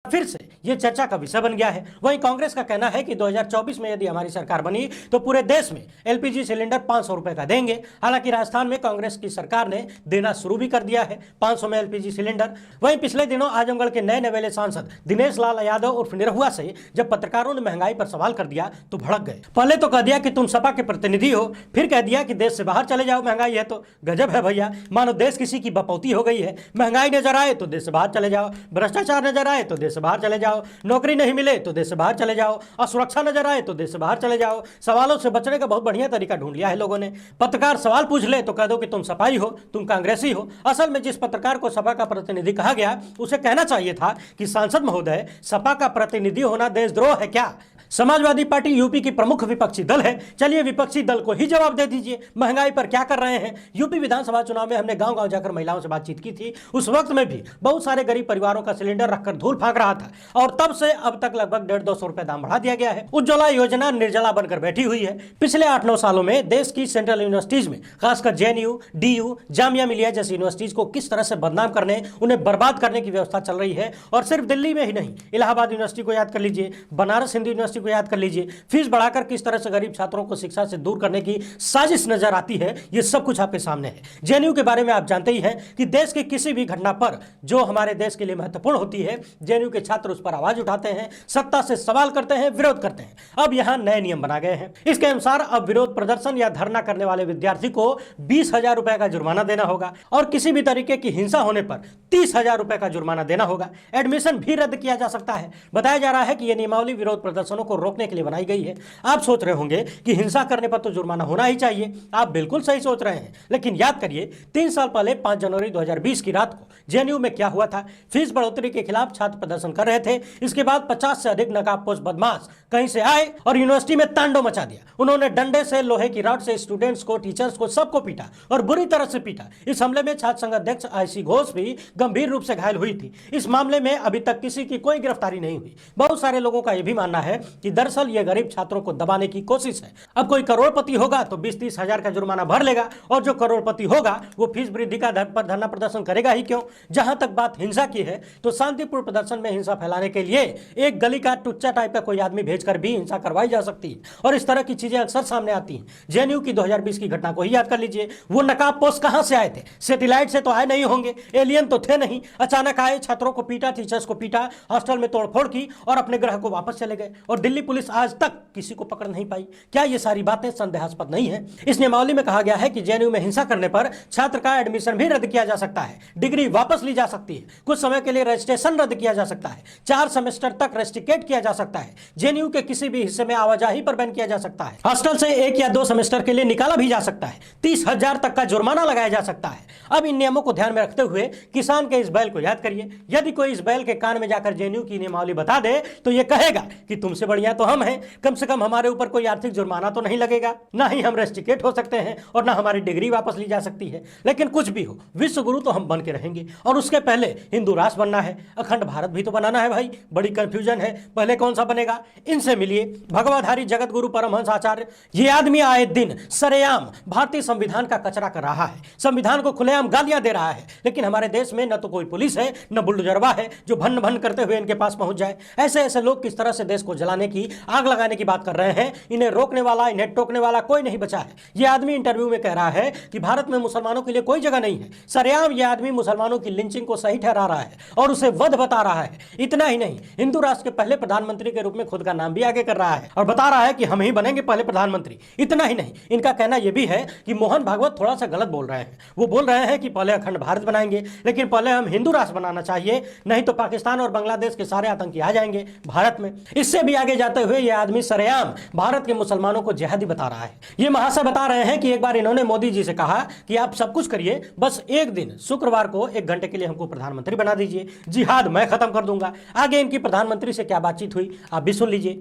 फिर से ये चर्चा का विषय बन गया है। वहीं कांग्रेस का कहना है कि 2024 में यदि हमारी सरकार बनी तो पूरे देश में एलपीजी सिलेंडर 500 रुपए का देंगे। हालांकि राजस्थान में कांग्रेस की सरकार ने देना शुरू भी कर दिया है 500 में एलपीजी सिलेंडर। वहीं पिछले दिनों आजमगढ़ के नए नवेले सांसद दिनेश लाल यादव उर्फ निरहुआ से जब पत्रकारों ने महंगाई पर सवाल कर दिया तो भड़क गए। पहले तो कह दिया कि तुम सपा के प्रतिनिधि हो, फिर कह दिया कि देश से बाहर चले जाओ, महंगाई है तो। गजब है भैया, मानो देश किसी की बपौती हो गई है। महंगाई नजर आए तो देश से बाहर चले जाओ, भ्रष्टाचार नजर आए तो देश से बाहर चले जाओ, नौकरी नहीं मिले तो देश से बाहर चले जाओ, असुरक्षा नजर आए तो देश से बाहर चले जाओ। सवालों से बचने का बहुत बढ़िया तरीका ढूंढ लिया है लोगों ने। पत्रकार सवाल पूछ ले तो कह दो कि तुम सपाई हो, तुम कांग्रेसी हो। असल में जिस पत्रकार को सपा का प्रतिनिधि कहा गया उसे कहना चाहिए था कि सांसद महोदय, सपा का प्रतिनिधि होना देशद्रोह है क्या? समाजवादी पार्टी यूपी की प्रमुख विपक्षी दल है। चलिए विपक्षी दल को ही जवाब दे दीजिए, महंगाई पर क्या कर रहे हैं। यूपी विधानसभा चुनाव में हमने गांव गांव जाकर महिलाओं से बातचीत की थी। उस वक्त में भी बहुत सारे गरीब परिवारों का सिलेंडर रखकर धूल फांक रहा था और तब से अब तक लगभग 150-200 रुपए दाम बढ़ा दिया गया है। उज्ज्वला योजना निर्जला बनकर बैठी हुई है। पिछले 8-9 सालों में देश की सेंट्रल यूनिवर्सिटीज में, खासकर जेएनयू, डीयू, जामिया मिलिया जैसी यूनिवर्सिटीज को किस तरह से बदनाम करने, उन्हें बर्बाद करने की व्यवस्था चल रही है। और सिर्फ दिल्ली में ही नहीं, इलाहाबाद यूनिवर्सिटी को याद कर लीजिए, बनारस हिंदू यूनिवर्सिटी को याद कर लीजिए। फीस बढ़ाकर किस तरह से गरीब छात्रों को शिक्षा से दूर करने की साजिश नजर आती है, यह सब कुछ आपके सामने है। जेएनयू के बारे में आप जानते ही हैं कि देश की किसी भी घटना पर जो हमारे देश के लिए महत्वपूर्ण होती है, जेएनयू के छात्र उस पर आवाज उठाते हैं, सत्ता से सवाल करते हैं, विरोध करते हैं। अब यहां नए नियम बना गए हैं। इसके अनुसार अब विरोध प्रदर्शन या धरना करने वाले विद्यार्थी को 20,000 रुपए का जुर्माना देना होगा और किसी भी तरीके की हिंसा होने पर 30,000 रुपए का जुर्माना देना होगा। एडमिशन भी रद्द किया जा सकता है। बताया जा रहा है कि यह नियमावली विरोध प्रदर्शनों को रोकने के लिए बनाई गई है। आप सोच रहे होंगे कि हिंसा करने पर तो जुर्माना होना ही चाहिए। आप बिल्कुल सही सोच रहे हैं, लेकिन याद करिए 3 साल पहले 5 जनवरी 2020 की रात को जेएनयू में क्या हुआ था। फीस बढ़ोतरी के खिलाफ छात्र प्रदर्शन कर रहे थे। इसके बाद 50 से अधिक नकाबपोश बदमाश कहीं से आए और यूनिवर्सिटी में तांडव मचा दिया। उन्होंने डंडे से, लोहे की रॉड से स्टूडेंट्स को, टीचर्स को, सबको पीटा और बुरी तरह से पीटा। इस हमले में छात्र संघ अध्यक्ष आईसी घोष भी गंभीर रूप से घायल हुई थी। इस मामले में अभी तक किसी की कोई गिरफ्तारी नहीं हुई। बहुत सारे लोगों का यह भी मानना है कि दरअसल यह गरीब छात्रों को दबाने की कोशिश है। अब कोई करोड़पति होगा तो 20-30 हजार का जुर्माना भर लेगा और जो करोड़पति होगा वो फीस वृद्धि का धरना प्रदर्शन करेगा ही क्यों। जहां तक बात हिंसा की है तो शांतिपूर्ण प्रदर्शन में हिंसा फैलाने के लिए एक गली का टुच्चा टाइप का कोई आदमी भेजकर भी हिंसा करवाई जा सकती है और इस तरह की चीजें अक्सर सामने आती हैं। जेएनयू की 2020 की घटना को ही याद कर लीजिए। वो नकाबपोश कहां से आए थे? सैटेलाइट से तो आए नहीं होंगे, एलियन तो थे नहीं। अचानक आए, छात्रों को पीटा, टीचर्स को पीटा, हॉस्टल में तोड़फोड़ की और अपने ग्रह को वापस चले गए और दिल्ली पुलिस आज तक किसी को पकड़ नहीं पाई। क्या ये सारी बातें संदेहास्पद नहीं है? इस नियमावली में कहा गया है कि जेएनयू में हिंसा करने पर छात्र का एडमिशन भी रद्द किया जा सकता है, डिग्री वापस ली जा सकती है, कुछ समय के लिए रजिस्ट्रेशन रद्द किया जा सकता है, 4 सेमेस्टर तक रेस्ट्रिकेट किया जा सकता है, जेएनयू के किसी भी हिस्से में आवाजाही पर बैन किया जा सकता है, हॉस्टल से 1 या 2 सेमेस्टर के लिए निकाला भी जा सकता है, 30,000 तक का जुर्माना लगाया जा सकता है। अब इन नियमों को ध्यान में रखते हुए किसान के इस बैल को याद करिए। यदि कोई इस बैल के कान में जाकर जेएनयू की नियमावली बता दे तो यह कहेगा कि तुमसे बढ़िया तो हम हैं, कम से कम हमारे ऊपर कोई आर्थिक जुर्माना तो नहीं लगेगा, ना ही हम रेस्ट्रिकेट हो सकते हैं और ना हमारी डिग्री वापस ली जा सकती है। लेकिन कुछ भी हो, विश्व गुरु तो हम बन के रहेंगे और उसके पहले हिंदू राष्ट्र बनना है, अखंड भारत भी तो बनाना है भाई। बड़ी कंफ्यूजन है, पहले कौन सा बनेगा? इनसे मिलिए भगवाधारी जगत गुरु परमहंस आचार्य। ये आदमी आए दिन सरेआम भारतीय संविधान का कचरा कर रहा है, संविधान को खुलेआम गालियां दे रहा है। लेकिन हमारे देश में न तो कोई पुलिस है, न बुलडोजरवा है जो भन्न भन्न करते हुए इनके पास पहुंच जाए। ऐसे ऐसे लोग किस तरह से देश को जलाने की, आग लगाने की बात कर रहे हैं, इन्हें रोकने वाला, इन्हें टोकने वाला कोई नहीं बचा है। यह आदमी इंटरव्यू में कह रहा है कि भारत में मुसलमानों के लिए कोई जगह नहीं है। सरेआम यह आदमी मुसलमानों की लिंचिंग को सही ठहरा रहा है और उसे वध बता रहा है। इतना ही नहीं, हिंदू राष्ट्र के पहले प्रधानमंत्री के रूप में खुद का नाम भी आगे कर रहा है और बता रहा है कि हम ही बनेंगे पहले प्रधानमंत्री। इतना ही नहीं, इनका कहना यह भी है कि मोहन भागवत थोड़ा सा गलत बोल रहे हैं। वो बोल रहे हैं कि पहले अखंड भारत बनाएंगे, लेकिन पहले हम हिंदू राष्ट्र बनाना चाहिए, नहीं तो पाकिस्तान और बांग्लादेश के सारे आतंकी आ जाएंगे भारत में। इससे भी आगे जाते हुए यह आदमी सरेआम भारत के मुसलमानों को जिहादी बता रहा है। ये महाशय बता रहे हैं कि एक बार इन्होंने मोदी जी से कहा कि आप सब कुछ करिए, बस एक दिन शुक्रवार को 1 घंटे के लिए हमको प्रधानमंत्री बना दीजिए, जिहाद मैं खत्म कर दूंगा। आगे इनकी प्रधानमंत्री से क्या बातचीत हुई आप भी सुन लीजिए।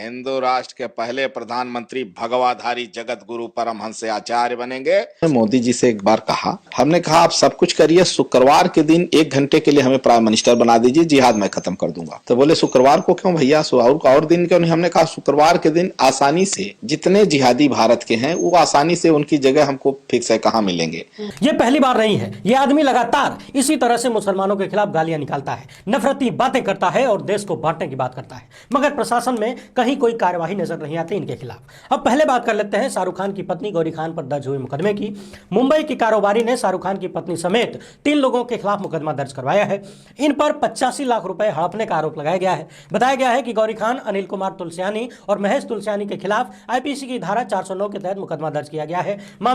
हिंदू राष्ट्र के पहले प्रधानमंत्री भगवाधारी जगत गुरु परमहंस आचार्य बनेंगे। मोदी जी से एक बार कहा, हमने कहा आप सब कुछ करिए, शुक्रवार के दिन 1 घंटे के लिए हमें प्राइम मिनिस्टर बना दीजिए, जिहाद मैं खत्म कर दूंगा। तो बोले शुक्रवार को क्यों भैया? भैया और दिन क्यों नहीं, हमने कहा शुक्रवार के दिन आसानी से जितने जिहादी भारत के हैं वो आसानी से उनकी जगह हमको फिक्स है कहाँ मिलेंगे। ये पहली बार नहीं है, ये आदमी लगातार इसी तरह से मुसलमानों के खिलाफ गालियां निकालता है, नफरती बातें करता है और देश को बांटने की बात करता है, मगर प्रशासन में कहीं कोई कार्यवाही नजर नहीं आती इनके खिलाफ। अब पहले बात कर लेते हैं शाहरुख खान की पत्नी गौरी खान पर दर्ज हुए मुकदमे की। मुंबई की कारोबारी ने शाहरुख खान की पत्नी समेत 3 लोगों के खिलाफ मुकदमा दर्ज करवाया है। इन पर 85 लाख रुपए हड़पने का आरोप लगाया गया है। बताया गया है कि गौरी खान, अनिल कुमार तुलसियानी और महेश तुलसियानी के खिलाफ आईपीसी की धारा 409 के तहत मुकदमा दर्ज किया गया है।